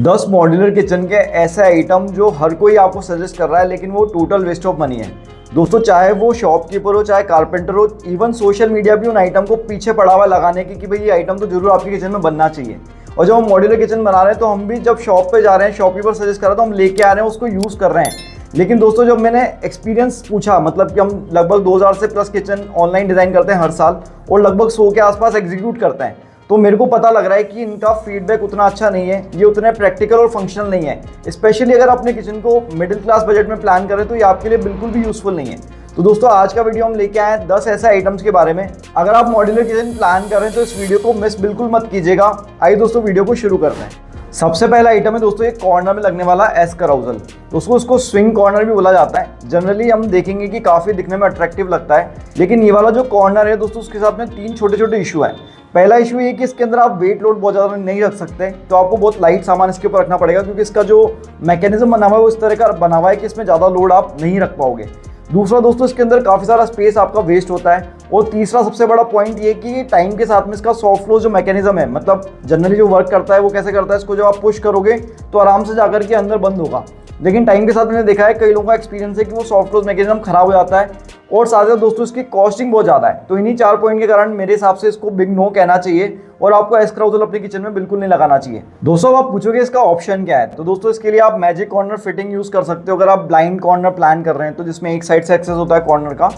10 modular kitchen के ऐसे item जो हर कोई आपको सजेस्ट कर रहा है लेकिन वो टोटल वेस्ट ऑफ मनी है। दोस्तों, चाहे वो शॉपकीपर हो, चाहे कारपेंटर हो, इवन सोशल मीडिया भी उन आइटम को पीछे पड़ा हुआ लगाने की कि भाई ये आइटम तो जरूर आपके किचन में बनना चाहिए। और जब हम मॉड्यूलर किचन बना रहे हैं तो हम भी जब शॉप पे जा रहे हैं, शॉपकीपर सजेस्ट कर रहा है तो हम लेके आ रहे हैं, उसको यूज़ कर रहे हैं। लेकिन दोस्तों, जब मैंने एक्सपीरियंस पूछा, मतलब कि हम लगभग 2000 से प्लस किचन ऑनलाइन डिज़ाइन करते हैं हर साल और लगभग 100 के आसपास एग्जीक्यूट करते हैं, तो मेरे को पता लग रहा है कि इनका फीडबैक उतना अच्छा नहीं है, ये उतने प्रैक्टिकल और फंक्शनल नहीं है। स्पेशली अगर अपने किचन को मिडिल क्लास बजट में प्लान करें तो ये आपके लिए बिल्कुल भी यूज़फुल नहीं है। तो दोस्तों, आज का वीडियो हम लेके आए हैं 10 ऐसे आइटम्स के बारे में। अगर आप मॉड्यूलर किचन प्लान करें तो इस वीडियो को मिस बिल्कुल मत कीजिएगा। आइए दोस्तों, वीडियो को शुरू करते हैं। सबसे पहला आइटम है दोस्तों, एक कॉर्नर में लगने वाला एस कराउजल। दोस्तों, उसको स्विंग कॉर्नर भी बोला जाता है। जनरली हम देखेंगे कि काफ़ी दिखने में अट्रैक्टिव लगता है, लेकिन ये वाला जो कॉर्नर है दोस्तों, उसके साथ में 3 छोटे छोटे इशू हैं। पहला इशू ये कि इसके अंदर आप वेट लोड बहुत ज़्यादा नहीं रख सकते, तो आपको बहुत लाइट सामान इसके ऊपर रखना पड़ेगा, क्योंकि इसका जो मैकेनिज्म बना हुआ है वो इस तरह का बना हुआ है कि इसमें ज़्यादा लोड आप नहीं रख पाओगे। दूसरा दोस्तों, इसके अंदर काफ़ी सारा स्पेस आपका वेस्ट होता है। और तीसरा सबसे बड़ा पॉइंट ये कि टाइम के साथ में इसका सॉफ्ट क्लोज जो मैकेनिज्म है, मतलब जनरली जो वर्क करता है वो कैसे करता है, इसको जब आप पुश करोगे तो आराम से जाकर के अंदर बंद होगा। लेकिन टाइम के साथ मैंने देखा है, कई लोगों का एक्सपीरियंस है कि वो सॉफ्ट क्लोज मैकेनिज्म खराब हो जाता है और साथ ही दोस्तों इसकी कॉस्टिंग बहुत ज़्यादा है। तो इन्हीं 4 पॉइंट के कारण मेरे हिसाब से इसको बिग नो कहना चाहिए और आपको एस कराउजल अपने किचन में बिल्कुल नहीं लगाना चाहिए। दोस्तों, आप पूछोगे इसका ऑप्शन क्या है, तो दोस्तों इसके लिए आप मैजिक कॉर्नर फिटिंग यूज़ कर सकते हो अगर आप ब्लाइंड कॉर्नर प्लान कर रहे हैं, तो जिसमें एक साइड से एक्सेस होता है कॉर्नर का।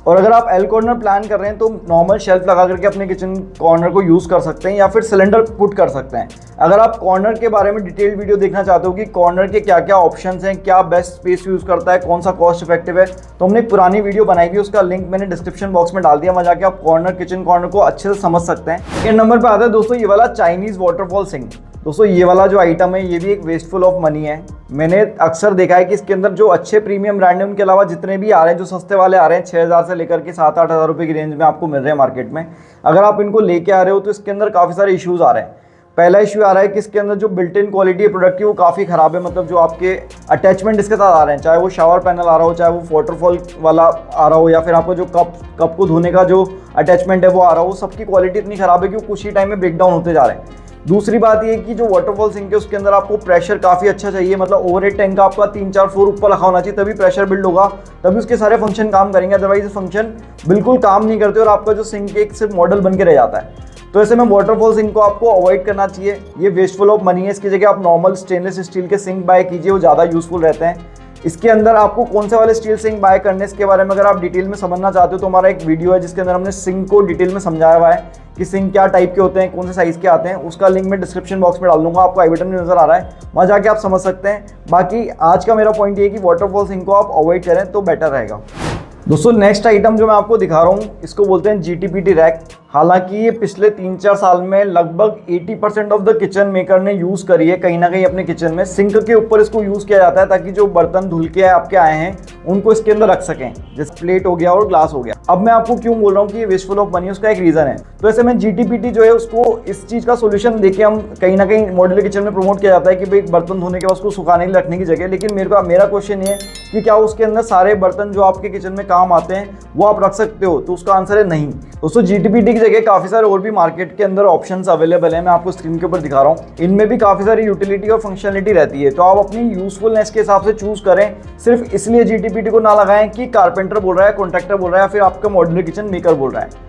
और अगर आप एल कॉर्नर प्लान कर रहे हैं तो नॉर्मल शेल्फ लगा करके अपने किचन कॉर्नर को यूज़ कर सकते हैं या फिर सिलेंडर पुट कर सकते हैं। अगर आप कॉर्नर के बारे में डिटेल्ड वीडियो देखना चाहते हो कि कॉर्नर के क्या क्या ऑप्शंस हैं, क्या बेस्ट स्पेस यूज़ करता है, कौन सा कॉस्ट इफेक्टिव है, तो हमने एक पुरानी वीडियो बनाई हुई, उसका लिंक मैंने डिस्क्रिप्शन बॉक्स में डाल दिया, वहाँ जाके आप किचन कॉर्नर को अच्छे से समझ सकते हैं। सेकंड नंबर पर आता है दोस्तों ये वाला चाइनीज़ वाटरफॉल सिंक। दोस्तों, ये वाला जो आइटम है ये भी एक वेस्टफुल ऑफ मनी है। मैंने अक्सर देखा है कि इसके अंदर जो अच्छे प्रीमियम ब्रांड है उनके अलावा जितने भी आ रहे हैं, जो सस्ते वाले आ रहे हैं, 6000 से लेकर के 7-8 हज़ार रुपये की रेंज में आपको मिल रहे हैं मार्केट में, अगर आप इनको लेके आ रहे हो तो इसके अंदर काफ़ी सारे इश्यूज़ आ रहे हैं। पहला इशू आ रहा है कि इसके अंदर जो बिल्ट इन क्वालिटी है प्रोडक्ट की वो काफ़ी ख़राब है। मतलब जो आपके अटैचमेंट इसके साथ आ रहे हैं, चाहे वो शावर पैनल आ रहा हो, चाहे वो वाटरफॉल वाला आ रहा हो, या फिर आपका जो कप को धोने का जो अटैचमेंट है वो आ रहा हो, सबकी क्वालिटी इतनी ख़राब है कि वो कुछ ही टाइम में ब्रेक डाउन होते जा रहे हैं। दूसरी बात ये कि जो वाटरफॉल सिंक है उसके अंदर आपको प्रेशर काफ़ी अच्छा चाहिए, मतलब ओवरहेड टैंक का आपका 3-4 फ्लोर ऊपर रखा होना चाहिए, तभी प्रेशर बिल्ड होगा, तभी उसके सारे फंक्शन काम करेंगे। अदरवाइज फंक्शन बिल्कुल काम नहीं करते और आपका जो सिंक एक सिर्फ मॉडल बन के रह जाता है। तो ऐसे में वाटरफॉल सिंक को आपको अवॉइड करना चाहिए, ये वेस्टफुल ऑफ मनी है। इसकी जगह आप नॉर्मल स्टेनलेस स्टील के सिंक बाय कीजिए, वो ज़्यादा यूजफुल रहते हैं। इसके अंदर आपको कौन से वाले स्टील सिंक बाय करने, इसके बारे में अगर आप डिटेल में समझना चाहते हो तो हमारा एक वीडियो है जिसके अंदर हमने सिंक को डिटेल में समझाया हुआ है कि सिंक क्या टाइप के होते हैं, कौन से साइज़ के आते हैं। उसका लिंक मैं डिस्क्रिप्शन बॉक्स में डाल दूंगा, आपको आई बटन में नजर आ रहा है, वहाँ जाके आप समझ सकते हैं। बाकी आज का मेरा पॉइंट ये है कि वाटरफॉल सिंक को आप अवॉइड करें तो बेटर रहेगा। दोस्तों, नेक्स्ट आइटम जो मैं आपको दिखा रहा हूँ इसको बोलते हैं GTPT रैक। हालांकि ये पिछले 3-4 साल में लगभग 80% ऑफ द किचन मेकर ने यूज़ करी है कहीं ना कहीं अपने किचन में। सिंक के ऊपर इसको यूज़ किया जाता है ताकि जो बर्तन धुल के आपके आए हैं उनको इसके अंदर रख सकें, जैसे प्लेट हो गया और ग्लास हो गया। अब मैं आपको क्यों बोल रहा हूँ कि ये वेस्टफुल ऑफ मनी, उसका एक रीज़न है। तो ऐसे में GTPT जो है उसको इस चीज़ का सोल्यूशन देके हम कहीं ना कहीं मॉड्यूलर किचन में प्रमोट किया जाता है कि भाई बर्तन धोने के बाद उसको सुखाने के लिए रखने की जगह। लेकिन मेरा क्वेश्चन ये है कि क्या उसके अंदर सारे बर्तन जो आपके किचन में काम आते हैं वो आप रख सकते हो, तो उसका आंसर है नहीं। दोस्तों, GTPT की जगह काफ़ी सारे और भी मार्केट के अंदर ऑप्शंस अवेलेबल हैं, मैं आपको स्क्रीन के ऊपर दिखा रहा हूँ। इनमें भी काफ़ी सारी यूटिलिटी और फंक्शनलिटी रहती है, तो आप अपनी यूजफुलनेस के हिसाब से चूज़ करें। सिर्फ इसलिए GTPT को ना लगाएं कि कारपेंटर बोल रहा है, कॉन्ट्रैक्टर बोल रहा है, या फिर आपका मॉड्यूलर किचन मेकर बोल रहा है।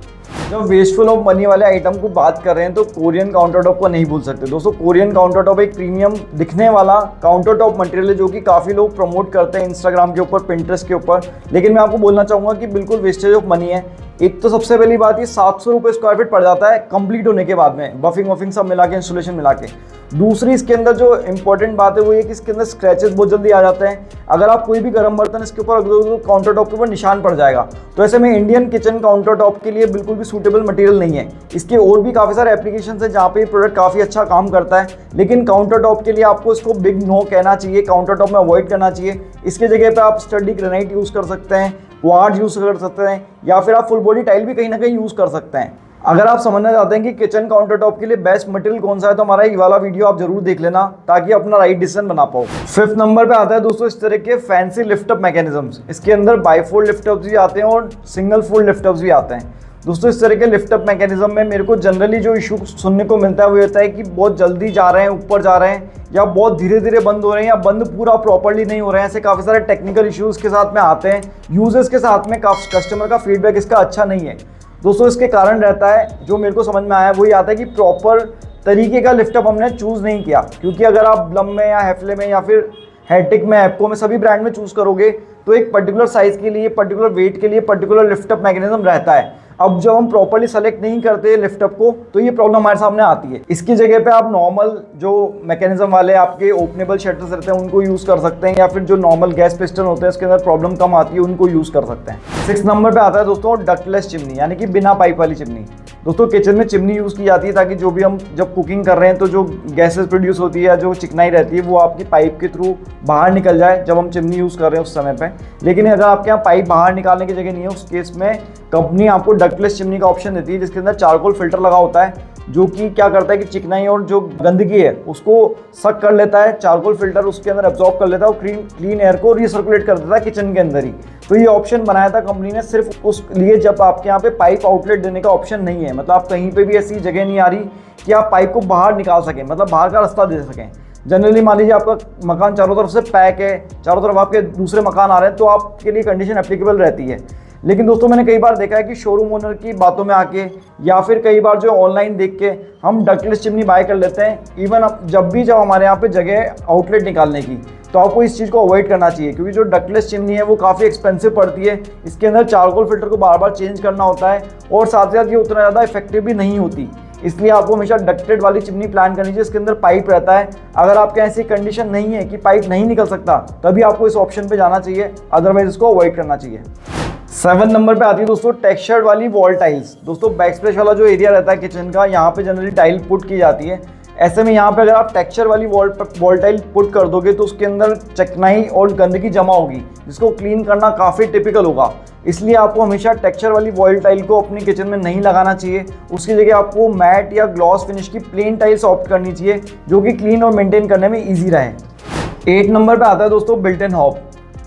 जब वेस्टफुल ऑफ मनी वाले आइटम को बात कर रहे हैं तो कोरियन काउंटर टॉप को नहीं भूल सकते। दोस्तों, कोरियन काउंटर टॉप एक प्रीमियम दिखने वाला काउंटर टॉप मटेरियल है जो कि काफ़ी लोग प्रमोट करते हैं इंस्टाग्राम के ऊपर, पिंटरेस्ट के ऊपर। लेकिन मैं आपको बोलना चाहूँगा कि बिल्कुल वेस्टेज ऑफ मनी है। एक तो सबसे पहली बात, ये 700 रुपये स्क्वायर फीट पड़ जाता है कंप्लीट होने के बाद में, बफिंग वफिंग सब मिला के, इंस्टॉलेशन मिला के। दूसरी इसके अंदर जो इंपॉर्टेंट बात है वो ये कि इसके अंदर स्क्रैचेस बहुत जल्दी आ जाते हैं। अगर आप कोई भी गर्म बर्तन इसके ऊपर रख दो तो काउंटर टॉप के ऊपर निशान पड़ जाएगा। तो ऐसे में इंडियन किचन काउंटर टॉप के लिए बिल्कुल भी सूटेबल मटेरियल नहीं है। इसके और भी काफ़ी सारे एप्लीकेशन है जहाँ पे प्रोडक्ट काफ़ी अच्छा काम करता है, लेकिन काउंटर टॉप के लिए आपको इसको बिग नो कहना चाहिए, काउंटर टॉप में अवॉइड करना चाहिए। इसके जगह पे आप स्टडी ग्रेनाइट यूज़ कर सकते हैं, क्वार्ट्ज यूज़ कर सकते हैं, या फिर आप फुल बॉडी टाइल भी कहीं ना कहीं यूज़ कर सकते हैं। अगर आप समझना चाहते हैं कि किचन काउंटर टॉप के लिए बेस्ट मटेरियल कौन सा है तो हमारा ये वाला वीडियो आप जरूर देख लेना ताकि अपना राइट डिसीजन बना पाओ। 5th नंबर पे आता है दोस्तों इस तरह के फैंसी लिफ्टअप मैकेनिज्म्स। इसके अंदर बाईफोल्ड लिफ्टअप्स भी आते हैं और सिंगल फोल्ड लिफ्टअप्स भी आते हैं। दोस्तों इस तरह के लिफ्टअप मैकेनिज्म में मेरे को जनरली जो इशू सुनने को मिलता है वो होता है कि बहुत जल्दी जा रहे हैं, ऊपर जा रहे हैं, या बहुत धीरे धीरे बंद हो रहे हैं, या बंद पूरा प्रॉपर्ली नहीं हो रहे हैं। ऐसे काफ़ी सारे टेक्निकल इश्यूज़ के साथ में आते हैं, यूजर्स के साथ में कस्टमर का फीडबैक इसका अच्छा नहीं है। दोस्तों इसके कारण रहता है, जो मेरे को समझ में आया वही आता है कि प्रॉपर तरीके का लिफ्टअप हमने चूज़ नहीं किया। क्योंकि अगर आप ब्लम में या हेफले में या फिर हेटिक में, एप्को में, सभी ब्रांड में चूज़ करोगे तो एक पर्टिकुलर साइज़ के लिए, पर्टिकुलर वेट के लिए पर्टिकुलर लिफ्टअप मैकेनिज्म रहता है। अब जब हम प्रॉपर्ली सेलेक्ट नहीं करते लिफ्टअप को तो ये प्रॉब्लम हमारे सामने आती है। इसकी जगह पे आप नॉर्मल जो मैकेनिज्म वाले आपके ओपनेबल शटर्स रहते हैं उनको यूज़ कर सकते हैं, या फिर जो नॉर्मल गैस पिस्टन होते हैं इसके अंदर प्रॉब्लम कम आती है उनको यूज़ कर सकते हैं। 6 नंबर पे आता है दोस्तों डक्टलेस चिमनी, यानी कि बिना पाइप वाली चिमनी। दोस्तों किचन में चिमनी यूज़ की जाती है ताकि जो भी हम जब कुकिंग कर रहे हैं तो जो गैसेस प्रोड्यूस होती है या जो चिकनाई रहती है वो आपकी पाइप के थ्रू बाहर निकल जाए जब हम चिमनी यूज़ कर रहे हैं उस समय पे। लेकिन अगर आपके यहाँ पाइप बाहर निकालने की जगह नहीं है, उस केस में कंपनी आपको डक्टलेस चिमनी का ऑप्शन देती है, जिसके अंदर चारकोल फिल्टर लगा होता है, जो कि क्या करता है कि चिकनाई और जो गंदगी है उसको सक कर लेता है। चारकोल फिल्टर उसके अंदर एब्जॉर्ब कर लेता है और क्लीन एयर को रिसर्कुलेट कर देता है किचन के अंदर ही। तो ये ऑप्शन बनाया था कंपनी ने सिर्फ उस लिए जब आपके यहाँ पे पाइप आउटलेट देने का ऑप्शन नहीं है, मतलब आप कहीं पे भी ऐसी जगह नहीं आ रही कि आप पाइप को बाहर निकाल सकें, मतलब बाहर का रास्ता दे सकें। जनरली मान लीजिए आपका मकान चारों तरफ से पैक है, चारों तरफ आपके दूसरे मकान आ रहे हैं, तो आपके लिए कंडीशन एप्लीकेबल रहती है। लेकिन दोस्तों मैंने कई बार देखा है कि शोरूम ओनर की बातों में आके या फिर कई बार जो ऑनलाइन देख के हम डक्टलेस चिमनी बाय कर लेते हैं। इवन जब हमारे यहाँ पे जगह आउटलेट निकालने की, तो आपको इस चीज़ को अवॉइड करना चाहिए, क्योंकि जो डक्टलेस चिमनी है वो काफ़ी एक्सपेंसिव पड़ती है। इसके अंदर चारकोल फिल्टर को बार बार चेंज करना होता है और साथ ही साथ ये उतना ज़्यादा इफेक्टिव भी नहीं होती। इसलिए आपको हमेशा डक्टेड वाली चिमनी प्लान करनी चाहिए, इसके अंदर पाइप रहता है। अगर आपके ऐसी कंडीशन नहीं है कि पाइप नहीं निकल सकता, तभी आपको इस ऑप्शन पे जाना चाहिए, अदरवाइज इसको अवॉइड करना चाहिए। 7 नंबर पे आती है दोस्तों टेक्सचर्ड वाली वॉल टाइल्स। दोस्तों बैकस्प्लैश वाला जो एरिया रहता है किचन का, यहाँ पे जनरली टाइल पुट की जाती है। ऐसे में यहाँ पे अगर आप टेक्सचर वाली वॉल टाइल पुट कर दोगे तो उसके अंदर चिकनाई और गंदगी जमा होगी, जिसको क्लीन करना काफ़ी टिपिकल होगा। इसलिए आपको हमेशा टेक्सचर वाली वॉल टाइल को अपनी किचन में नहीं लगाना चाहिए। उसकी जगह आपको मैट या ग्लॉस फिनिश की प्लेन टाइल्स ऑप्ट करनी चाहिए, जो कि क्लीन और मेंटेन करने में ईजी रहे। 8 नंबर पर आता है दोस्तों बिल्ट इन हॉब।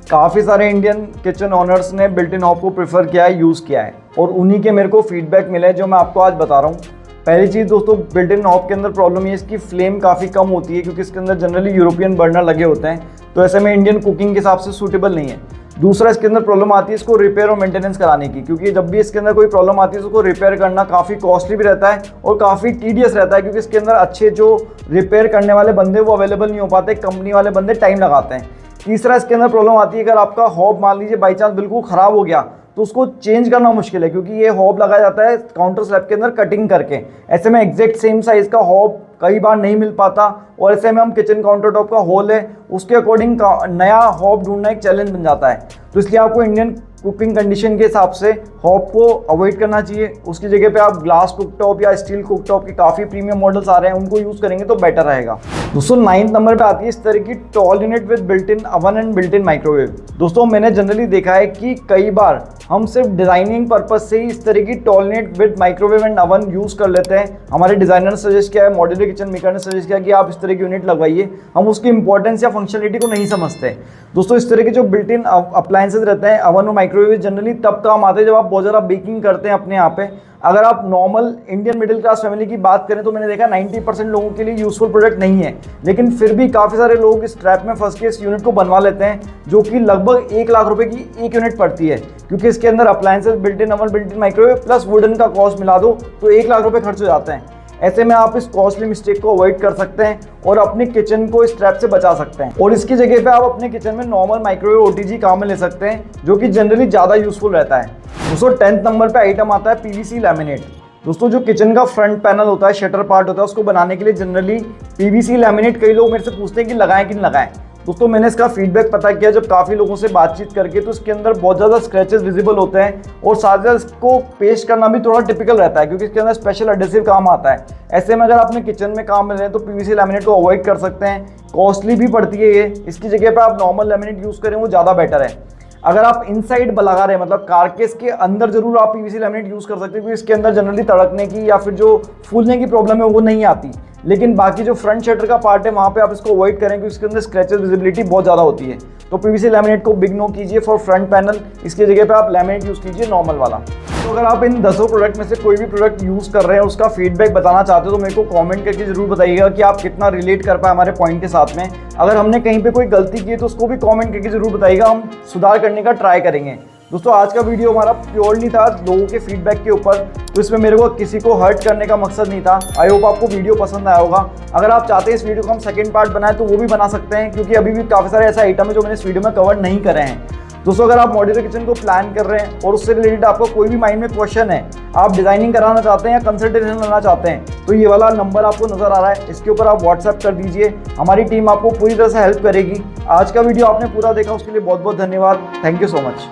काफ़ी सारे इंडियन किचन ओनर्स ने बिल्ट इन हॉब को प्रेफर किया है, यूज़ किया है, और उन्हीं के मेरे को फीडबैक मिले जो मैं आपको आज बता रहा हूँ। पहली चीज़ दोस्तों, बिल्ट इन हॉब के अंदर प्रॉब्लम ये इसकी फ्लेम काफ़ी कम होती है, क्योंकि इसके अंदर जनरली यूरोपियन बर्नर लगे होते हैं, तो ऐसे में इंडियन कुकिंग के हिसाब से सूटेबल नहीं है। दूसरा, इसके अंदर प्रॉब्लम आती है इसको रिपेयर और मेंटेनेंस कराने की, क्योंकि जब भी इसके अंदर कोई प्रॉब्लम आती है तो उसको रिपेयर करना काफ़ी कॉस्टली भी रहता है और काफ़ी टीडियस रहता है, क्योंकि इसके अंदर अच्छे जो रिपेयर करने वाले बंदे वो अवेलेबल नहीं हो पाते, कंपनी वाले बंदे टाइम लगाते हैं। तीसरा, इसके अंदर प्रॉब्लम आती है अगर आपका हॉब मान लीजिए बाई चांस बिल्कुल ख़राब हो गया तो उसको चेंज करना मुश्किल है, क्योंकि ये हॉब लगाया जाता है काउंटर स्लैब के अंदर कटिंग करके। ऐसे में एग्जैक्ट सेम साइज़ का हॉब कई बार नहीं मिल पाता, और ऐसे में हम किचन काउंटर टॉप का होल है उसके अकॉर्डिंग नया हॉब ढूंढना एक चैलेंज बन जाता है। तो इसलिए आपको इंडियन कुकिंग कंडीशन के हिसाब से हॉब को अवॉइड करना चाहिए। उसकी जगह पे आप ग्लास कुकटॉप या स्टील कुकटॉप के काफ़ी प्रीमियम मॉडल्स आ रहे हैं, उनको यूज़ करेंगे तो बेटर रहेगा। दोस्तों 9 नंबर पे आती है इस तरह की tall unit with built in oven and built in microwave. दोस्तों मैंने जनरली देखा है कि कई बार हम सिर्फ डिज़ाइनिंग पर्पज से ही इस तरह की tall unit with microwave and oven use कर लेते हैं। हमारे डिज़ाइनर ने सजेस्ट किया है, मॉड्यूलर किचन मेकर ने सजेस्ट किया कि आप इस तरह की यूनिट लगवाइए, हम उसकी इंपॉर्टेंस या फंक्शनलिटी को नहीं समझते। दोस्तों इस तरह के जो बिल्ट इन अप्लायंसेज रहते हैं, अवन और माइक्रोवेव, जनरली तब काम आते हैं जब आप बहुत ज़्यादा बेकिंग करते हैं अपने यहाँ पे। अगर आप normal Indian middle class family की बात करें तो मैंने देखा 90% लोगों के लिए यूजफुल प्रोडक्ट नहीं है, लेकिन फिर भी काफ़ी सारे लोग इस ट्रैप में फंस के इस यूनिट को बनवा लेते हैं, जो कि लगभग 1 लाख रुपए की एक यूनिट पड़ती है, क्योंकि इसके अंदर appliances built in oven, built in microwave plus wooden का कॉस्ट मिला दो तो 1 लाख रुपए खर्च हो जाते हैं। ऐसे में आप इस कॉस्टली मिस्टेक को अवॉइड कर सकते हैं और अपने किचन को इस ट्रैप से बचा सकते हैं। और इसकी जगह पे आप अपने किचन में नॉर्मल माइक्रोवेव ओटीजी काम में ले सकते हैं, जो कि जनरली ज़्यादा यूजफुल रहता है। दोस्तों 10th नंबर पे आइटम आता है पीवीसी लैमिनेट। दोस्तों जो किचन का फ्रंट पैनल होता है, शटर पार्ट होता है, उसको बनाने के लिए जनरली पीवीसी लैमिनेट कई लोग मेरे से पूछते हैं कि लगाएं कि नहीं लगाएं। दोस्तों मैंने इसका फीडबैक पता किया जब काफ़ी लोगों से बातचीत करके, तो इसके अंदर बहुत ज़्यादा स्क्रैचेस विजिबल होते हैं और साथ ही साथ इसको पेस्ट करना भी थोड़ा टिपिकल रहता है, क्योंकि इसके अंदर स्पेशल एडेसिव काम आता है। ऐसे में अगर आपने किचन में काम में रहे तो पीवीसी लैमिनेट को अवॉइड कर सकते हैं, कॉस्टली भी पड़ती है ये। इसकी जगह पर आप नॉर्मल लैमिनेट यूज़ करें, वो ज़्यादा बेटर है। अगर आप इनसाइड लगा रहे हैं, मतलब कारकेस के अंदर जरूर आप पीवीसी लैमिनेट यूज़ कर सकते हैं, क्योंकि इसके अंदर जनरली तड़कने की या फिर जो फूलने की प्रॉब्लम है वो नहीं आती। लेकिन बाकी जो फ्रंट शटर का पार्ट है वहाँ पे आप इसको अवॉइड करें क्योंकि इसके अंदर स्क्रैचेस विजिबिलिटी बहुत ज़्यादा होती है। तो पीवीसी लैमिनेट को बिग नो कीजिए फॉर फ्रंट पैनल, इसकी जगह पे आप लैमिनेट यूज़ कीजिए नॉर्मल वाला। तो अगर आप इन 10 प्रोडक्ट में से कोई भी प्रोडक्ट यूज़ कर रहे हैं उसका फीडबैक बताना चाहते हो तो मेरे को कमेंट करके जरूर बताइएगा कि आप कितना रिलेट कर पाए हमारे पॉइंट के साथ में। अगर हमने कहीं पे कोई गलती की है तो उसको भी कमेंट करके जरूर बताइएगा, हम सुधार करने का ट्राई करेंगे। दोस्तों आज का वीडियो हमारा प्योरली था लोगों के फीडबैक के ऊपर, तो इसमें मेरे को किसी को हर्ट करने का मकसद नहीं था। आई होप आपको वीडियो पसंद आया होगा। अगर आप चाहते हैं इस वीडियो को हम सेकंड पार्ट बनाएं तो वो भी बना सकते हैं, क्योंकि अभी भी काफ़ी सारे ऐसे आइटम है जो मैंने इस वीडियो में कवर नहीं करे हैं। दोस्तों अगर आप मॉड्यूलर किचन को प्लान कर रहे हैं और उससे रिलेटेड आपका कोई भी माइंड में क्वेश्चन है, आप डिजाइनिंग कराना चाहते हैं या कंसल्टेशन लेना चाहते हैं, तो ये वाला नंबर आपको नजर आ रहा है, इसके ऊपर आप व्हाट्सएप कर दीजिए, हमारी टीम आपको पूरी तरह से हेल्प करेगी। आज का वीडियो आपने पूरा देखा उसके लिए बहुत बहुत धन्यवाद। Thank you so much.